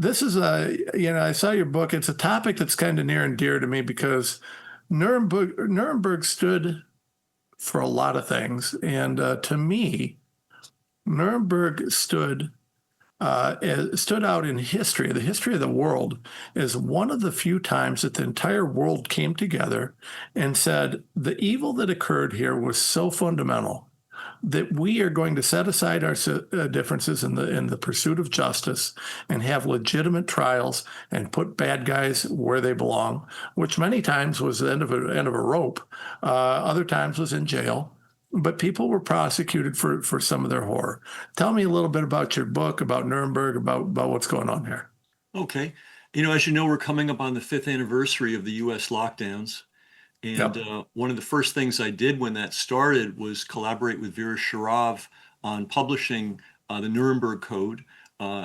this is I saw your book. It's a topic that's kind of near and dear to me because Nuremberg stood for a lot of things. And to me, Nuremberg stood out in history, the history of the world, as one of the few times that the entire world came together and said, the evil that occurred here was so fundamental that we are going to set aside our differences in the pursuit of justice and have legitimate trials and put bad guys where they belong, which many times was the end of a rope, other times was in jail. But people were prosecuted for some of their horror. Tell me a little bit about your book, about Nuremberg, about what's going on here. Okay. As you know, we're coming up on the fifth anniversary of the U.S. lockdowns. And Yep. one of the first things I did when that started was collaborate with Vera Sharav on publishing the Nuremberg Code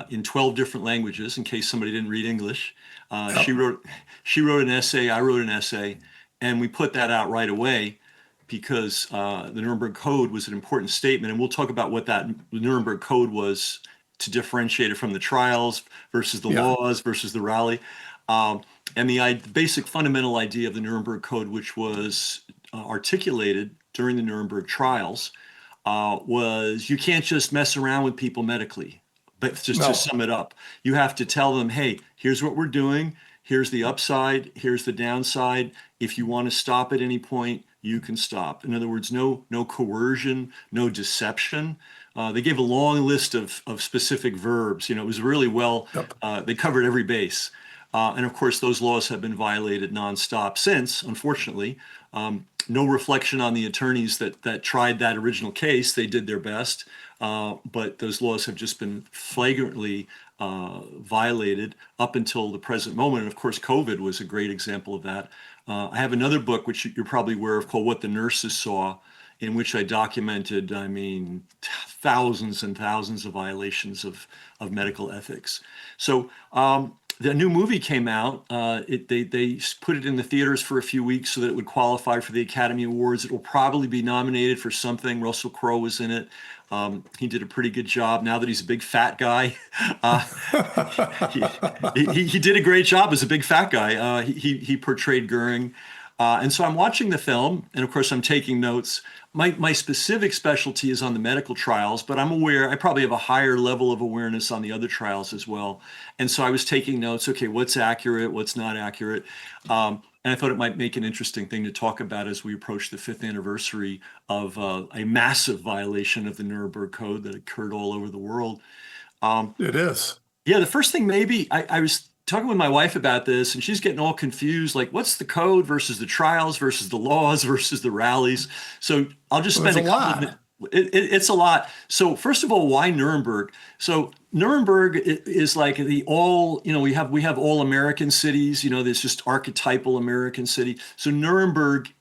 in 12 different languages, in case somebody didn't read English. She Yep. wrote an essay, I wrote an essay, and we put that out right away because the Nuremberg Code was an important statement. And we'll talk about what that Nuremberg Code was to differentiate it from the trials versus the Yeah. laws versus the rally. And the basic fundamental idea of the Nuremberg Code, which was articulated during the Nuremberg trials, was you can't just mess around with people medically. But just to No. sum it up, you have to tell them, hey, here's what we're doing. Here's the upside. Here's the downside. If you want to stop at any point, you can stop. In other words, no coercion, no deception. They gave a long list of specific verbs. It was really well, Yep. they covered every base. And of course, those laws have been violated nonstop since, unfortunately. No reflection on the attorneys that tried that original case. They did their best, but those laws have just been flagrantly violated up until the present moment. And of course, COVID was a great example of that. I have another book, which you're probably aware of, called What the Nurses Saw, in which I documented, thousands and thousands of violations of medical ethics. So the new movie came out. They put it in the theaters for a few weeks so that it would qualify for the Academy Awards. It will probably be nominated for something. Russell Crowe was in it. He did a pretty good job. Now that he's a big fat guy, he did a great job as a big fat guy. He portrayed Goering. And so I'm watching the film, and of course I'm taking notes. My specific specialty is on the medical trials, but I'm aware, I probably have a higher level of awareness on the other trials as well. And so I was taking notes, okay, what's accurate, what's not accurate? And I thought it might make an interesting thing to talk about as we approach the fifth anniversary of a massive violation of the Nuremberg Code that occurred all over the world. It is. Yeah, the first thing maybe, I was talking with my wife about this, and she's getting all confused, like what's the code versus the trials versus the laws versus the rallies. So I'll just Well, spend it's a a couple of lot. minutes. It's a lot. So first of all, why Nuremberg? So Nuremberg is like the all, we have all American cities, there's just archetypal American city. So Nuremberg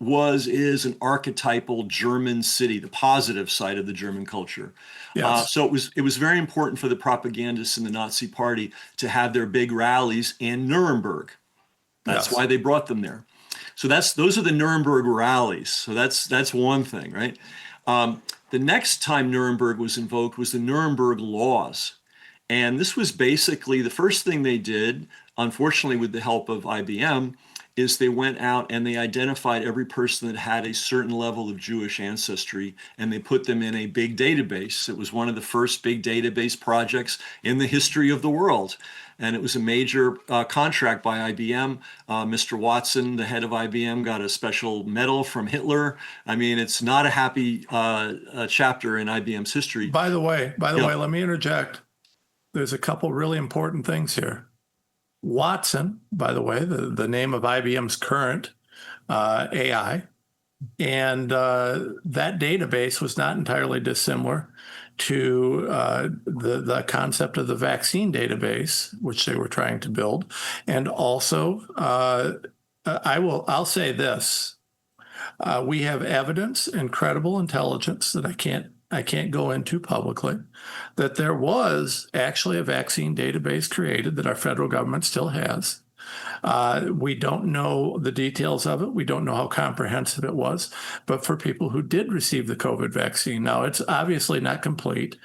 is an archetypal German city, the positive side of the German culture. Yes. So it was very important for the propagandists in the Nazi Party to have their big rallies in Nuremberg. That's Yes. why they brought them there. So those are the Nuremberg rallies. So that's one thing, right? The next time Nuremberg was invoked was the Nuremberg laws. And this was basically the first thing they did, unfortunately, with the help of IBM, is they went out and they identified every person that had a certain level of Jewish ancestry and they put them in a big database. It was one of the first big database projects in the history of the world. And it was a major contract by IBM. Mr. Watson, the head of IBM, got a special medal from Hitler. I mean, it's not a happy chapter in IBM's history. By the way, Yeah. let me interject. There's a couple really important things here. Watson, by the way, the name of IBM's current AI, and that database was not entirely dissimilar to the concept of the vaccine database, which they were trying to build. And also, I'll say this: we have evidence and credible intelligence that I can't go into publicly, that there was actually a vaccine database created that our federal government still has. We don't know the details of it. We don't know how comprehensive it was, but for people who did receive the COVID vaccine. Now, it's obviously not complete,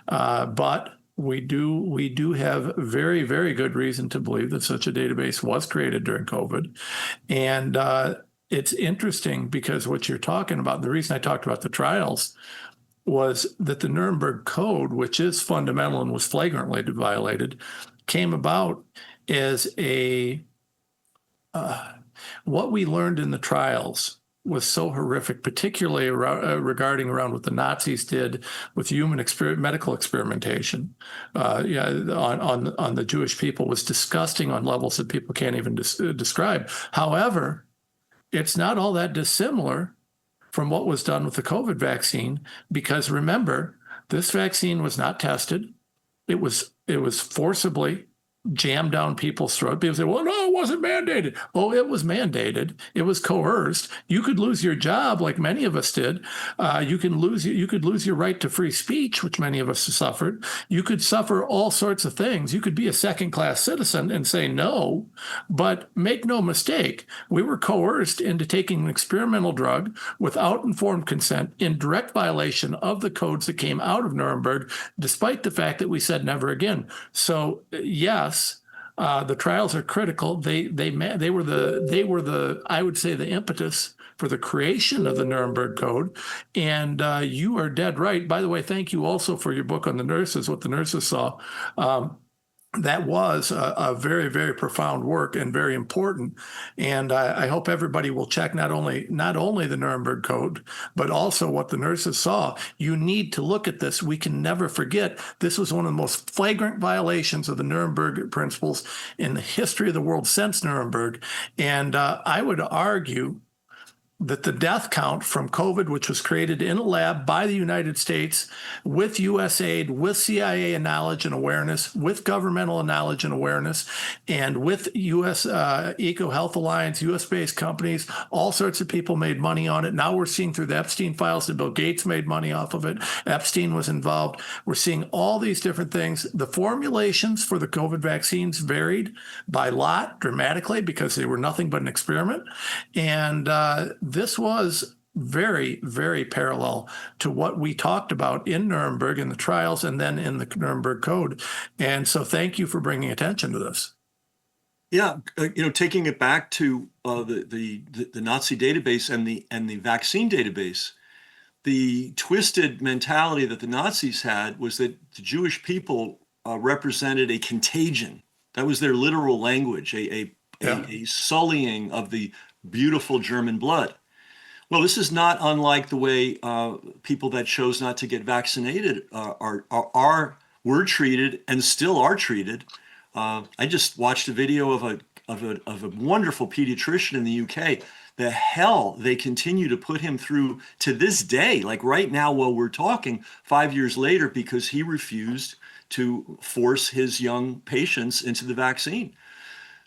but we do have very, very good reason to believe that such a database was created during COVID. And it's interesting because what you're talking about, the reason I talked about the trials was that the Nuremberg Code, which is fundamental and was flagrantly violated, came about as what we learned in the trials was so horrific, particularly regarding around what the Nazis did with medical experimentation on the Jewish people, was disgusting on levels that people can't even describe. However, it's not all that dissimilar from what was done with the COVID vaccine, because remember, this vaccine was not tested. It was forcibly jammed down people's throat. People say, well, no, it wasn't mandated. Oh, it was mandated. It was coerced. You could lose your job, like many of us did. You could lose your right to free speech, which many of us have suffered. You could suffer all sorts of things. You could be a second-class citizen and say no, but make no mistake, we were coerced into taking an experimental drug without informed consent in direct violation of the codes that came out of Nuremberg, despite the fact that we said never again. So yes, the trials are critical. They were the I would say the impetus for the creation of the Nuremberg Code. And you are dead right. By the way, thank you also for your book on the nurses, what the nurses saw. That was a very, very profound work and very important. And I hope everybody will check not only the Nuremberg Code, but also what the nurses saw. You need to look at this. We can never forget this was one of the most flagrant violations of the Nuremberg principles in the history of the world since Nuremberg. And I would argue that the death count from COVID, which was created in a lab by the United States with U.S. aid, with CIA knowledge and awareness, with governmental knowledge and awareness, and with U.S. EcoHealth Alliance, U.S.-based companies, all sorts of people made money on it. Now we're seeing through the Epstein files that Bill Gates made money off of it. Epstein was involved. We're seeing all these different things. The formulations for the COVID vaccines varied by lot dramatically because they were nothing but an experiment. And this was very, very parallel to what we talked about in Nuremberg in the trials and then in the Nuremberg Code. And so thank you for bringing attention to this. Yeah, taking it back to the Nazi database and the vaccine database, the twisted mentality that the Nazis had was that the Jewish people represented a contagion. That was their literal language, a sullying of the beautiful German blood. Well, this is not unlike the way people that chose not to get vaccinated were treated and still are treated. I just watched a video of a wonderful pediatrician in the UK. The hell they continue to put him through to this day, like right now while we're talking, 5 years later, because he refused to force his young patients into the vaccine.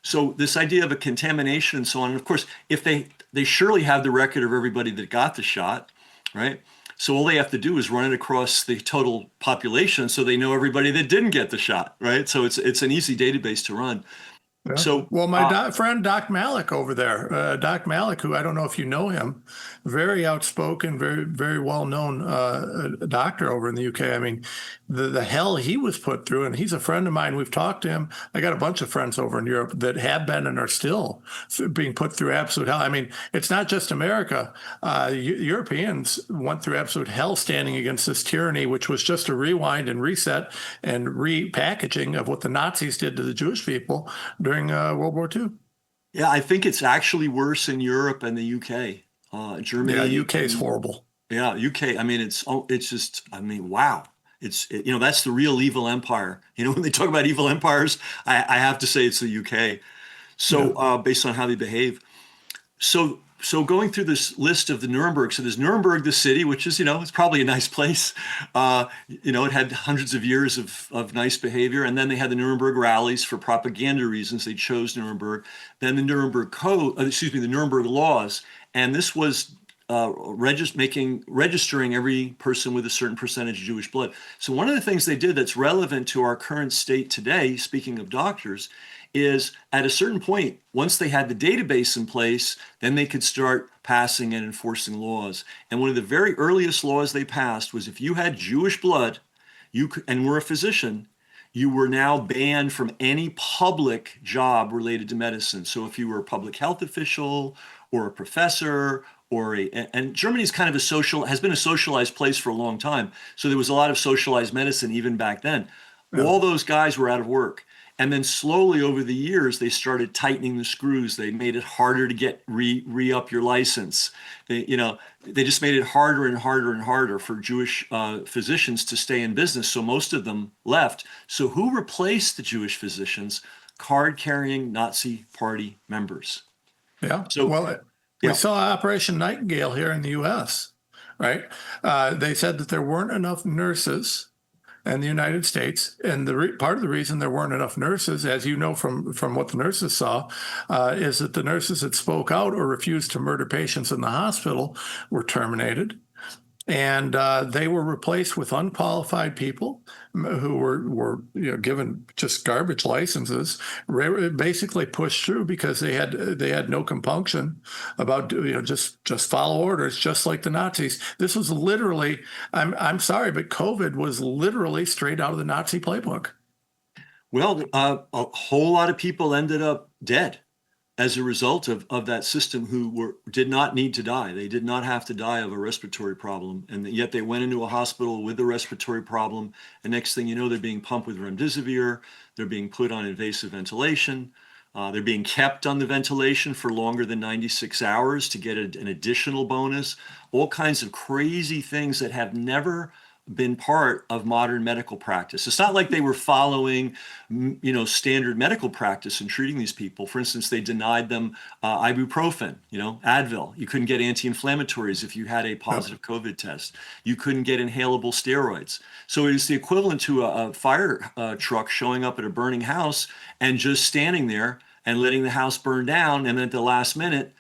So this idea of a contamination and so on, and of course, if they surely have the record of everybody that got the shot, right? So all they have to do is run it across the total population so they know everybody that didn't get the shot, right? So it's an easy database to run. Yeah. So, well, my friend Doc Malik over there, Doc Malik, who I don't know if you know him, very outspoken, very, very well-known doctor over in the UK. I mean, the hell he was put through, and he's a friend of mine. We've talked to him. I got a bunch of friends over in Europe that have been and are still being put through absolute hell. I mean, it's not just America. Europeans went through absolute hell standing against this tyranny, which was just a rewind and reset and repackaging of what the Nazis did to the Jewish people during World War II. Yeah, I think it's actually worse in Europe and the UK. Germany. Yeah, UK is horrible. Yeah, UK. I mean, it's just. I mean, wow. That's the real evil empire. When they talk about evil empires, I have to say it's the UK. So based on how they behave. So going through this list of the Nuremberg, so there's Nuremberg, the city, which is, it's probably a nice place. It had hundreds of years of nice behavior. And then they had the Nuremberg rallies for propaganda reasons. They chose Nuremberg. Then the Nuremberg Code, the Nuremberg laws. And this was registering every person with a certain percentage of Jewish blood. So one of the things they did that's relevant to our current state today, speaking of doctors, is at a certain point, once they had the database in place, then they could start passing and enforcing laws. And one of the very earliest laws they passed was if you had Jewish blood, and were a physician, you were now banned from any public job related to medicine. So if you were a public health official or a professor and Germany's kind of has been a socialized place for a long time. So there was a lot of socialized medicine even back then. Yeah. All those guys were out of work. And then slowly over the years, they started tightening the screws. They made it harder to get re-up your license. They just made it harder and harder and harder for Jewish physicians to stay in business. So most of them left. So who replaced the Jewish physicians? Card-carrying Nazi Party members. Yeah. So Well, we yeah. saw Operation Nightingale here in the U.S., right? They said that there weren't enough nurses in the United States, and part of the reason there weren't enough nurses, as you know from what the nurses saw, is that the nurses that spoke out or refused to murder patients in the hospital were terminated. And they were replaced with unqualified people who were given just garbage licenses, basically pushed through because they had no compunction about just follow orders, just like the Nazis. This was literally, I'm sorry, but COVID was literally straight out of the Nazi playbook. Well, a whole lot of people ended up dead as a result of that system who did not need to die. They did not have to die of a respiratory problem. And yet they went into a hospital with a respiratory problem. And next thing you know, they're being pumped with remdesivir. They're being put on invasive ventilation. They're being kept on the ventilation for longer than 96 hours to get an additional bonus. All kinds of crazy things that have never been part of modern medical practice. It's not like they were following, standard medical practice in treating these people. For instance, they denied them ibuprofen, Advil. You couldn't get anti-inflammatories if you had a positive COVID test. You couldn't get inhalable steroids. So it is the equivalent to a fire truck showing up at a burning house and just standing there and letting the house burn down, and then at the last minute,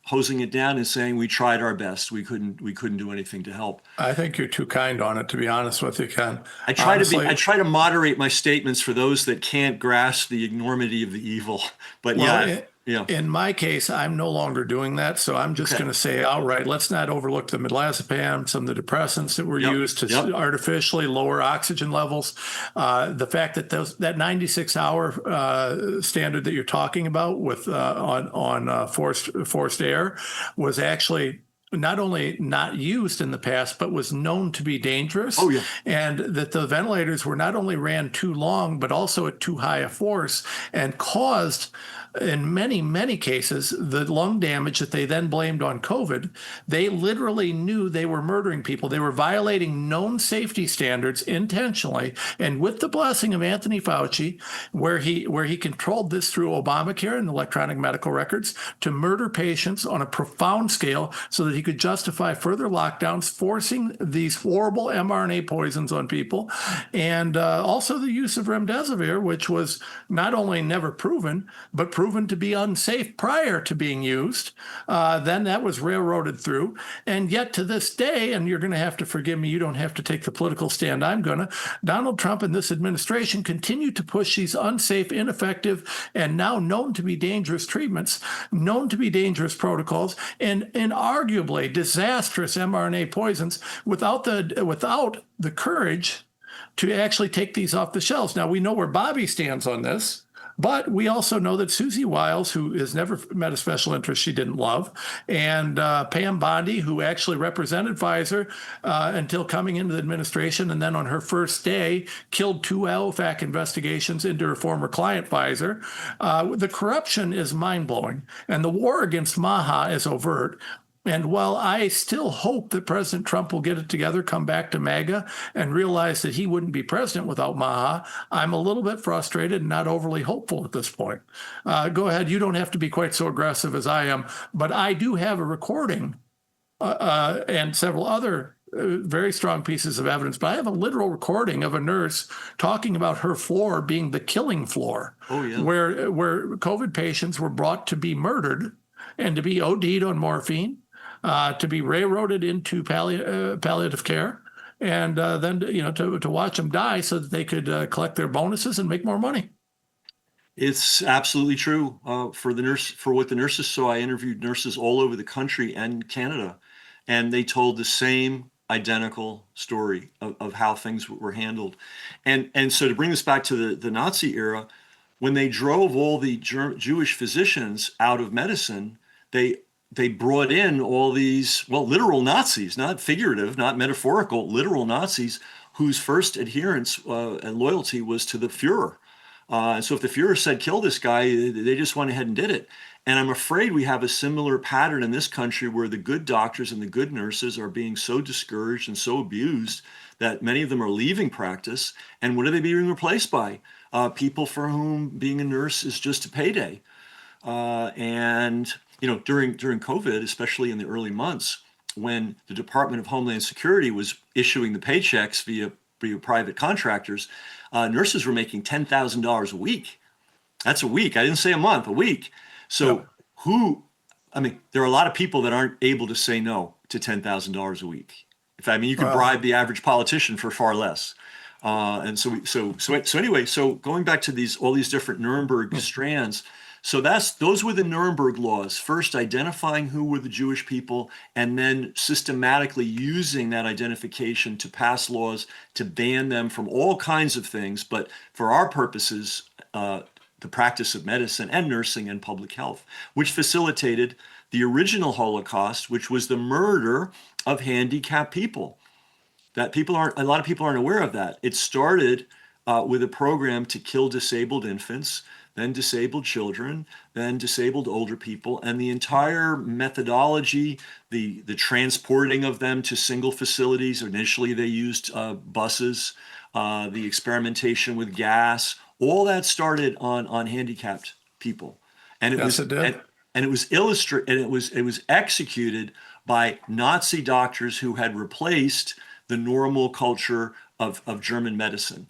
hosing it down and saying, we tried our best. We couldn't do anything to help. I think you're too kind on it, to be honest with you, Ken. I try to moderate my statements for those that can't grasp the enormity of the evil. But in my case, I'm no longer doing that. So I'm just going to say outright, let's not overlook the milazepam, some of the depressants that were used to artificially lower oxygen levels. The fact that that 96-hour standard that you're talking about with on forced air was actually not only not used in the past, but was known to be dangerous. Oh, yeah. And that the ventilators were not only ran too long, but also at too high a force and caused, in many, many cases, the lung damage that they then blamed on COVID. They literally knew they were murdering people. They were violating known safety standards intentionally. And with the blessing of Anthony Fauci, where he controlled this through Obamacare and electronic medical records to murder patients on a profound scale so that he could justify further lockdowns, forcing these horrible mRNA poisons on people, and also the use of remdesivir, which was not only never proven, but proven to be unsafe prior to being used. Then that was railroaded through. And yet to this day, and you're going to have to forgive me, you don't have to take the political stand I'm going to, Donald Trump and this administration continue to push these unsafe, ineffective, and now known to be dangerous treatments, known to be dangerous protocols, and arguably disastrous mRNA poisons without the courage to actually take these off the shelves. Now, we know where Bobby stands on this, but we also know that Susie Wiles, who has never met a special interest she didn't love, and Pam Bondi, who actually represented Pfizer until coming into the administration, and then on her first day killed two OFAC investigations into her former client, Pfizer. The corruption is mind-blowing, and the war against MAHA is overt. And while I still hope that President Trump will get it together, come back to MAGA, and realize that he wouldn't be president without MAHA, I'm a little bit frustrated and not overly hopeful at this point. Go ahead. You don't have to be quite so aggressive as I am, but I do have a recording and several other very strong pieces of evidence. But I have a literal recording of a nurse talking about her floor being the killing floor, where COVID patients were brought to be murdered and to be OD'd on morphine, to be railroaded into palliative care, and then to watch them die so that they could collect their bonuses and make more money. It's absolutely true. For what the nurses saw, I interviewed nurses all over the country and Canada, and they told the same identical story of how things were handled. And so to bring this back to the Nazi era, when they drove all the Jewish physicians out of medicine, they they brought in all these, well, literal Nazis, not figurative, not metaphorical, literal Nazis whose first adherence and loyalty was to the Fuhrer. And so if the Fuhrer said, kill this guy, they just went ahead and did it. And I'm afraid we have a similar pattern in this country where the good doctors and the good nurses are being so discouraged and so abused that many of them are leaving practice. And what are they being replaced by? People for whom being a nurse is just a payday. And you know, during COVID, especially in the early months, when the Department of Homeland Security was issuing the paychecks via private contractors, nurses were making $10,000 a week. That's a week. I didn't say a month, a week. So Yep. who? I mean, there are a lot of people that aren't able to say no to $10,000 a week. If I mean, you could Well, bribe the average politician for far less. And so anyway, so going back to all these different Nuremberg strands. So those were the Nuremberg laws. First, identifying who were the Jewish people, and then systematically using that identification to pass laws to ban them from all kinds of things. But for our purposes, the practice of medicine and nursing and public health, which facilitated the original Holocaust, which was the murder of handicapped people. A lot of people aren't aware of that. It started with a program to kill disabled infants, then disabled children, then disabled older people, and the entire methodology, the transporting of them to single facilities. Initially, they used buses, the experimentation with gas. All that started on handicapped people, and it yes, was it did. and it was illustrated, and it was executed by Nazi doctors who had replaced the normal culture of German medicine.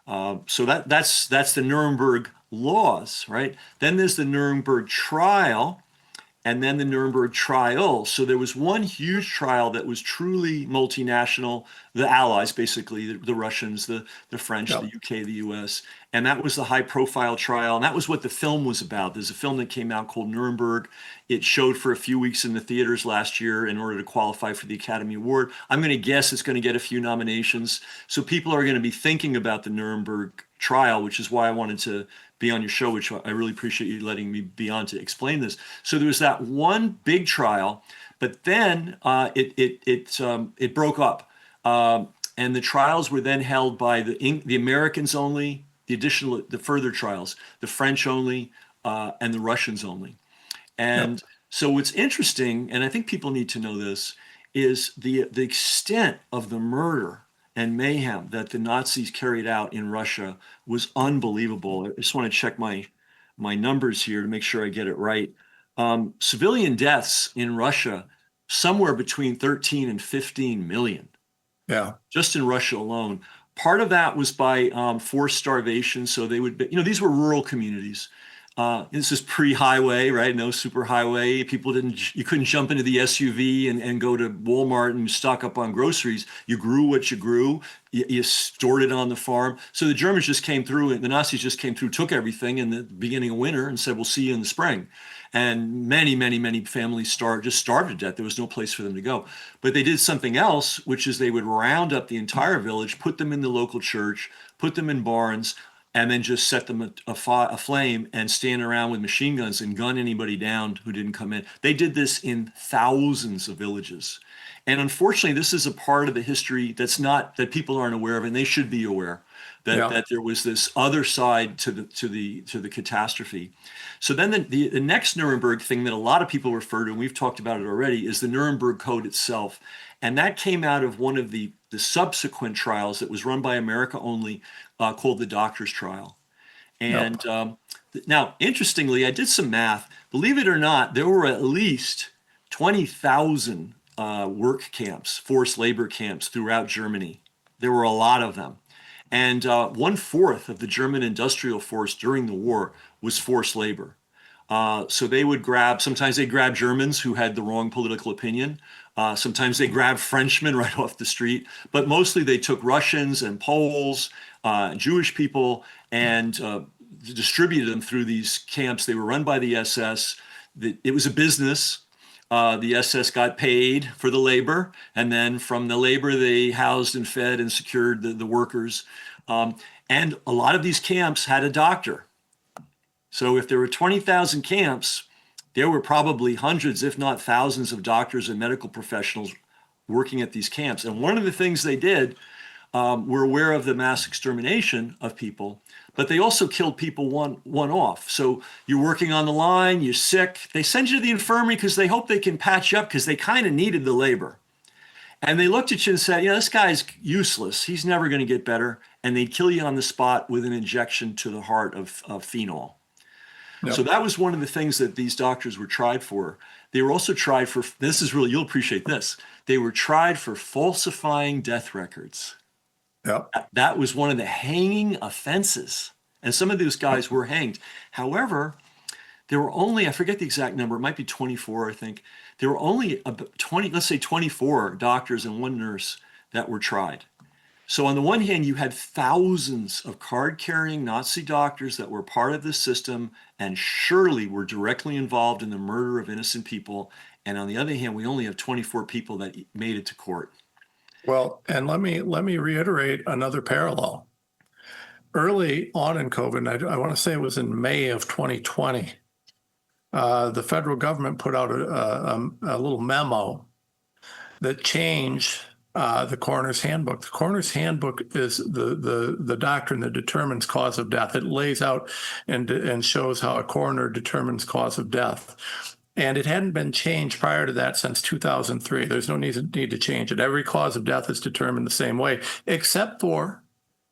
So that's the Nuremberg laws, right? Then there's the Nuremberg trial, and then the Nuremberg trial. So there was one huge trial that was truly multinational, the Allies, basically, the Russians, the French, the Yep. UK, the US. And that was the high profile trial. And that was what the film was about. There's a film that came out called Nuremberg. It showed for a few weeks in the theaters last year in order to qualify for the Academy Award. I'm going to guess it's going to get a few nominations. So people are going to be thinking about the Nuremberg trial, which is why I wanted to be on your show, which I really appreciate you letting me be on to explain this. So there was that one big trial, but then it broke up, and the trials were then held by the Americans only, the further trials, the French only, and the Russians only. Yep. And so what's interesting, and I think people need to know this, is the extent of the murder and mayhem that the Nazis carried out in Russia was unbelievable. I just want to check my numbers here to make sure I get it right. Civilian deaths in Russia, somewhere between 13 and 15 million, Yeah. just in Russia alone. Part of that was by forced starvation. So they would be, these were rural communities. This is pre-highway, right? No superhighway. You couldn't jump into the SUV and go to Walmart and stock up on groceries. You grew what you grew. You stored it on the farm. So the Germans just came through, and the Nazis just came through, took everything in the beginning of winter and said, we'll see you in the spring. And many, many, many families just starved to death. There was no place for them to go. But they did something else, which is they would round up the entire village, put them in the local church, put them in barns, and then just set them aflame and stand around with machine guns and gun anybody down who didn't come in. They did this in thousands of villages. And unfortunately, this is a part of the history that people aren't aware of, and they should be aware Yeah. that there was this other side to the catastrophe. So then the next Nuremberg thing that a lot of people refer to, and we've talked about it already, is the Nuremberg Code itself. And that came out of one of the subsequent trials that was run by America only, called the Doctors Trial. Yep. And now, interestingly, I did some math. Believe it or not, there were at least 20,000 work camps, forced labor camps throughout Germany. There were a lot of them. And 1/4 of the German industrial force during the war was forced labor. So sometimes they grab Germans who had the wrong political opinion. Sometimes they grab Frenchmen right off the street, but mostly they took Russians and Poles, Jewish people, and distributed them through these camps. They were run by the SS. It was a business. The SS got paid for the labor, and then from the labor, they housed and fed and secured the workers. And a lot of these camps had a doctor. So if there were 20,000 camps, there were probably hundreds, if not thousands, of doctors and medical professionals working at these camps. And one of the things they did, were aware of the mass extermination of people, but they also killed people one off. So you're working on the line, you're sick, they send you to the infirmary because they hope they can patch you up because they kind of needed the labor. And they looked at you and said, this guy's useless. He's never going to get better. And they'd kill you on the spot with an injection to the heart of phenol. Yep. So that was one of the things that these doctors were tried for. They were also tried for, this is really, you'll appreciate this. They were tried for falsifying death records. Yep. That was one of the hanging offenses. And some of those guys were hanged. However, there were only, I forget the exact number, it might be 24, I think. There were only about 20, let's say 24 doctors and one nurse that were tried. So on the one hand, you had thousands of card-carrying Nazi doctors that were part of this system and surely were directly involved in the murder of innocent people. And on the other hand, we only have 24 people that made it to court. Well, and let me reiterate another parallel. Early on in COVID, I want to say it was in May of 2020, the federal government put out a little memo that changed the coroner's handbook. The coroner's handbook is the doctrine that determines cause of death. It lays out and shows how a coroner determines cause of death. And it hadn't been changed prior to that since 2003. There's no need to change it. Every cause of death is determined the same way, except for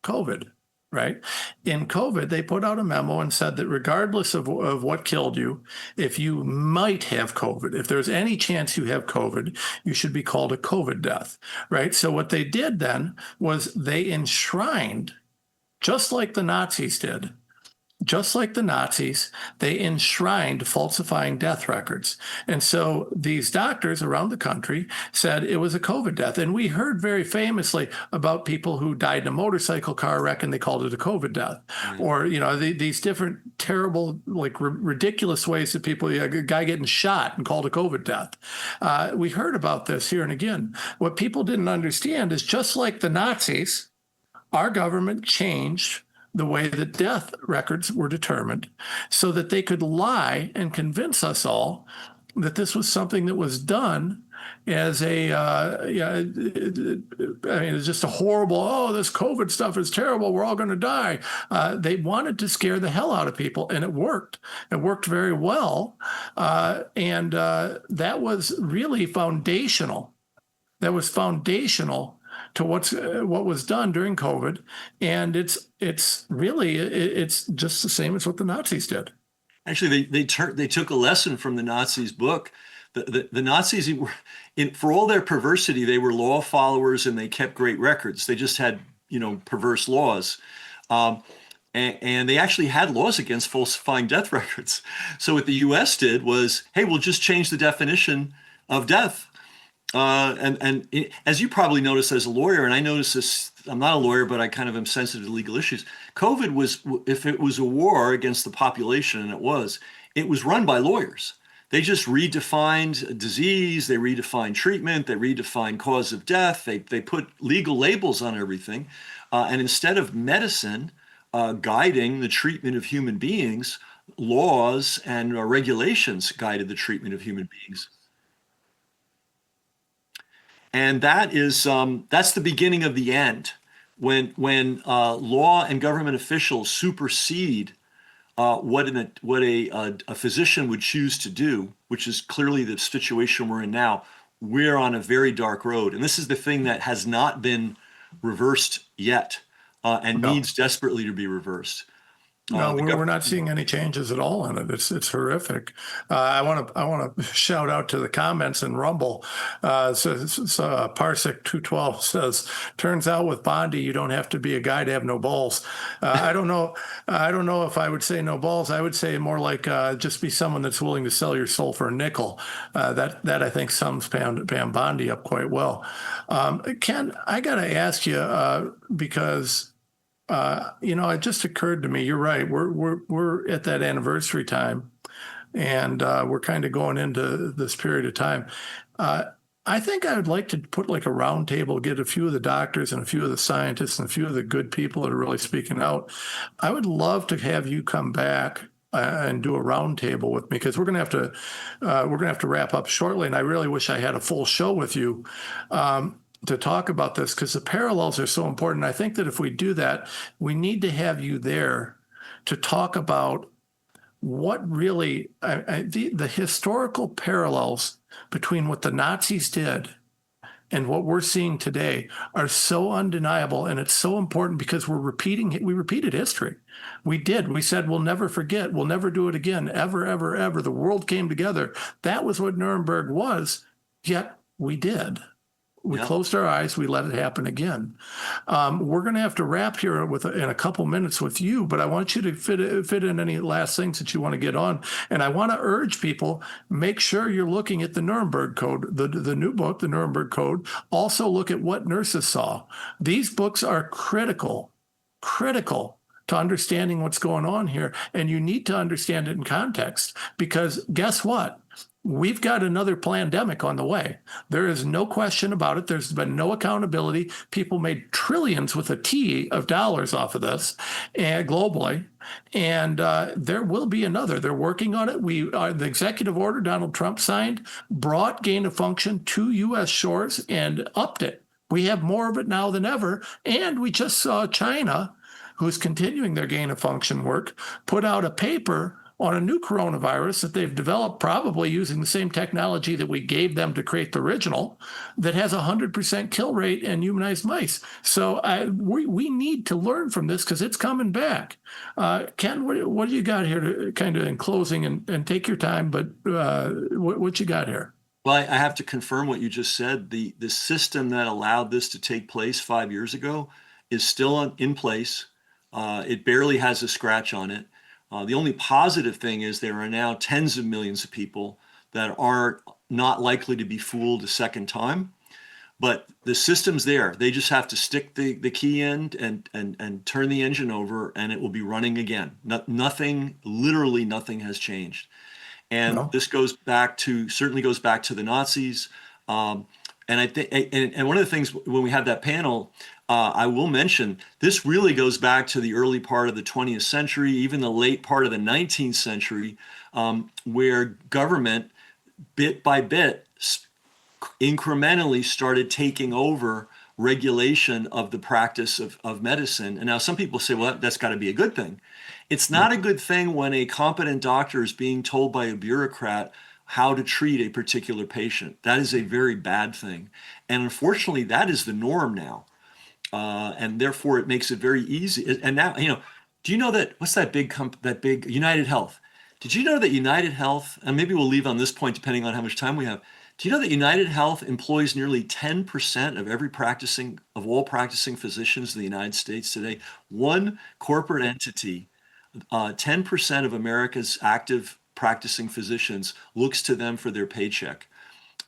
COVID, right? In COVID, they put out a memo and said that regardless of what killed you, if you might have COVID, if there's any chance you have COVID, you should be called a COVID death, right? So what they did then was they enshrined, just like the Nazis did, they enshrined falsifying death records. And so these doctors around the country said it was a COVID death. And we heard very famously about people who died in a motorcycle car wreck and they called it a COVID death. Mm-hmm. Or, these different terrible, ridiculous ways that people, a guy getting shot and called a COVID death. We heard about this here and again. What people didn't understand is just like the Nazis, our government changed the way that death records were determined so that they could lie and convince us all that this was something that was done as it's just a horrible, this COVID stuff is terrible, we're all going to die. They wanted to scare the hell out of people, and it worked. It worked very well. And that was really foundational. That was foundational to what was done during COVID, and it's just the same as what the Nazis did. Actually, they took a lesson from the Nazis' book. The Nazis, for all their perversity, they were law followers and they kept great records. They just had perverse laws, and they actually had laws against falsifying death records. So what the U.S. did was, hey, we'll just change the definition of death. And as you probably noticed as a lawyer, and I noticed this, I'm not a lawyer, but I kind of am sensitive to legal issues. COVID was, if it was a war against the population, and it was run by lawyers. They just redefined disease, they redefined treatment, they redefined cause of death, they put legal labels on everything. And instead of medicine guiding the treatment of human beings, laws and regulations guided the treatment of human beings. And that's the beginning of the end, when law and government officials supersede what a physician would choose to do, which is clearly the situation we're in now. We're on a very dark road, and this is the thing that has not been reversed yet, and needs desperately to be reversed. No, we're not seeing any changes at all in it. It's horrific. I want to shout out to the comments in Rumble. Parsec 212 says, "Turns out with Bondi, you don't have to be a guy to have no balls." I don't know if I would say no balls. I would say more like just be someone that's willing to sell your soul for a nickel. That I think sums Pam Bondi up quite well. Ken, I got to ask you because. It just occurred to me. You're right. We're at that anniversary time and we're kind of going into this period of time. I think I would like to put like a round table, get a few of the doctors and a few of the scientists and a few of the good people that are really speaking out. I would love to have you come back and do a round table with me, because we're going to have to wrap up shortly, and I really wish I had a full show with you to talk about this, because the parallels are so important. I think that if we do that, we need to have you there to talk about what really the historical parallels between what the Nazis did and what we're seeing today are so undeniable, and it's so important because we repeated history. We said we'll never forget, we'll never do it again, ever, ever, ever. The world came together. That was what Nuremberg was, yet we did. We closed our eyes. We let it happen again. We're going to have to wrap here in a couple minutes with you, but I want you to fit in any last things that you want to get on. And I want to urge people, make sure you're looking at the Nuremberg Code, the new book, the Nuremberg Code. Also look at What Nurses Saw. These books are critical to understanding what's going on here. And you need to understand it in context, because guess what? We've got another pandemic on the way. There is no question about it. There's been no accountability. People made trillions with a T of dollars off of this, and globally. And there will be another. They're working on it. The executive order Donald Trump signed brought gain of function to U.S. shores and upped it. We have more of it now than ever. And we just saw China, who's continuing their gain of function work, put out a paper on a new coronavirus that they've developed, probably using the same technology that we gave them to create the original, that has 100% kill rate in humanized mice. So we need to learn from this, because it's coming back. Ken, what do you got here to kind of in closing, and take your time, but what you got here? Well, I have to confirm what you just said. The system that allowed this to take place 5 years ago is still in place. It barely has a scratch on it. The only positive thing is there are now tens of millions of people that are not likely to be fooled a second time. But the system's there. They just have to stick the key in and turn the engine over, and it will be running again. Nothing, literally nothing has changed. And this certainly goes back to the Nazis. And I think, and one of the things when we had that panel, I will mention, this really goes back to the early part of the 20th century, even the late part of the 19th century, where government, bit by bit, incrementally started taking over regulation of the practice of medicine. And now some people say, well, that's got to be a good thing. It's not a good thing when a competent doctor is being told by a bureaucrat how to treat a particular patient. That is a very bad thing. And unfortunately, that is the norm now. And therefore, it makes it very easy. And now, do you know that, what's that big United Health? Did you know that United Health, and maybe we'll leave on this point depending on how much time we have. Do you know that United Health employs nearly 10% of all practicing physicians in the United States today? One corporate entity, 10% of America's active practicing physicians looks to them for their paycheck.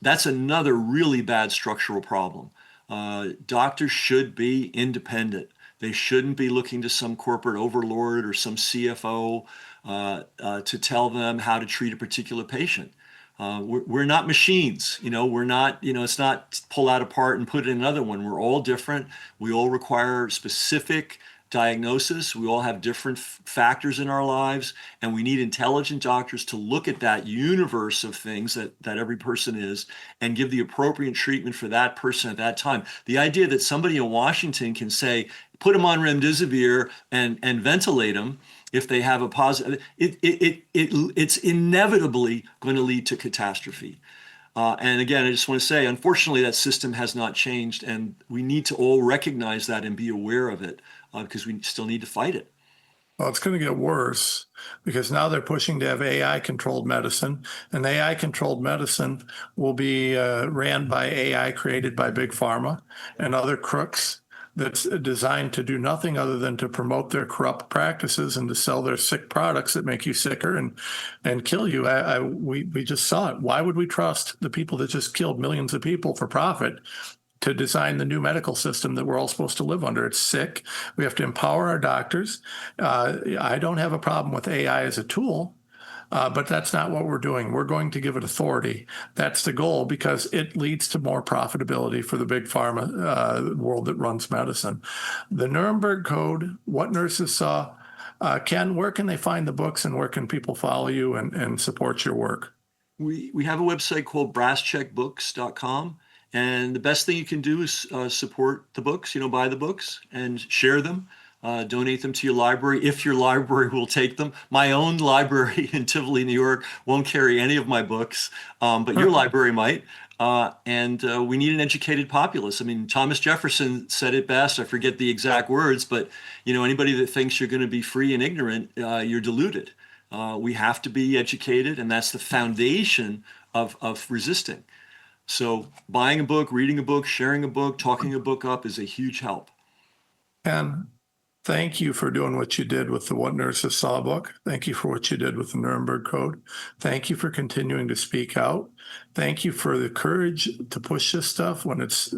That's another really bad structural problem. Doctors should be independent. They shouldn't be looking to some corporate overlord or some CFO to tell them how to treat a particular patient. We're not machines, we're not, it's not pull out a part and put in another one. We're all different. We all require specific diagnosis. We all have different factors in our lives, and we need intelligent doctors to look at that universe of things that every person is and give the appropriate treatment for that person at that time. The idea that somebody in Washington can say, put them on remdesivir and ventilate them if they have a positive, it's inevitably going to lead to catastrophe. And again, I just want to say, unfortunately, that system has not changed, and we need to all recognize that and be aware of it, because we still need to fight it. Well, it's going to get worse, because now they're pushing to have AI-controlled medicine, and AI-controlled medicine will be ran by AI created by Big Pharma and other crooks, that's designed to do nothing other than to promote their corrupt practices and to sell their sick products that make you sicker and kill you. We just saw it. Why would we trust the people that just killed millions of people for profit to design the new medical system that we're all supposed to live under? It's sick. We have to empower our doctors. I don't have a problem with AI as a tool, But that's not what we're doing. We're going to give it authority. That's the goal, because it leads to more profitability for the big pharma world that runs medicine. The Nuremberg Code, What Nurses Saw. Ken, where can they find the books, and where can people follow you and support your work? We have a website called brasscheckbooks.com. And the best thing you can do is support the books, buy the books and share them, donate them to your library if your library will take them. My own library in Tivoli, New York won't carry any of my books, but your library might. And we need an educated populace. I mean, Thomas Jefferson said it best. I forget the exact words, but anybody that thinks you're going to be free and ignorant, you're deluded. We have to be educated, and that's the foundation of resisting. So buying a book, reading a book, sharing a book, talking a book up is a huge help. Ken, thank you for doing what you did with the What Nurses Saw book. Thank you for what you did with the Nuremberg Code. Thank you for continuing to speak out. Thank you for the courage to push this stuff when it's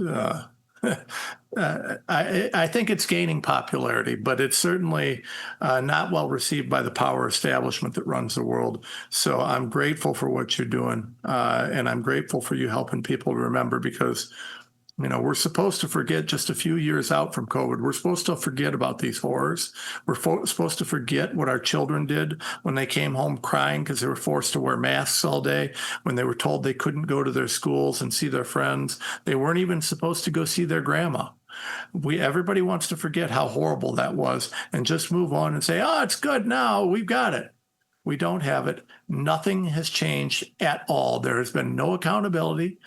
I think it's gaining popularity, but it's certainly not well received by the power establishment that runs the world. So I'm grateful for what you're doing, and I'm grateful for you helping people remember, because we're supposed to forget just a few years out from COVID. We're supposed to forget about these horrors. We're supposed to forget what our children did when they came home crying because they were forced to wear masks all day, when they were told they couldn't go to their schools and see their friends. They weren't even supposed to go see their grandma. Everybody wants to forget how horrible that was and just move on and say, oh, it's good now. We've got it. We don't have it. Nothing has changed at all. There has been no accountability.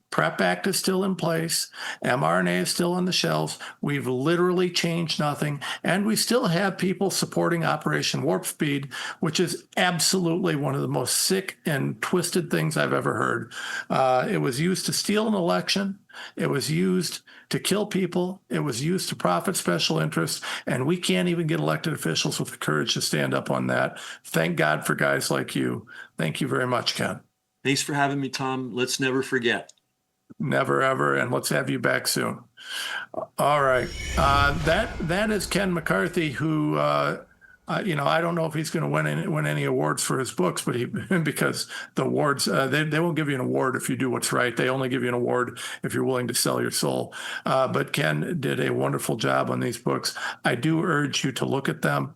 PrEP Act is still in place. mRNA is still on the shelves. We've literally changed nothing. And we still have people supporting Operation Warp Speed, which is absolutely one of the most sick and twisted things I've ever heard. It was used to steal an election. It was used to kill people. It was used to profit special interests. And we can't even get elected officials with the courage to stand up on that. Thank God for guys like you. Thank you very much, Ken. Thanks for having me, Tom. Let's never forget. Never, ever. And let's have you back soon. All right. That is Ken McCarthy, who, I don't know if he's going to win any awards for his books, but because the awards, they won't give you an award if you do what's right. They only give you an award if you're willing to sell your soul. But Ken did a wonderful job on these books. I do urge you to look at them.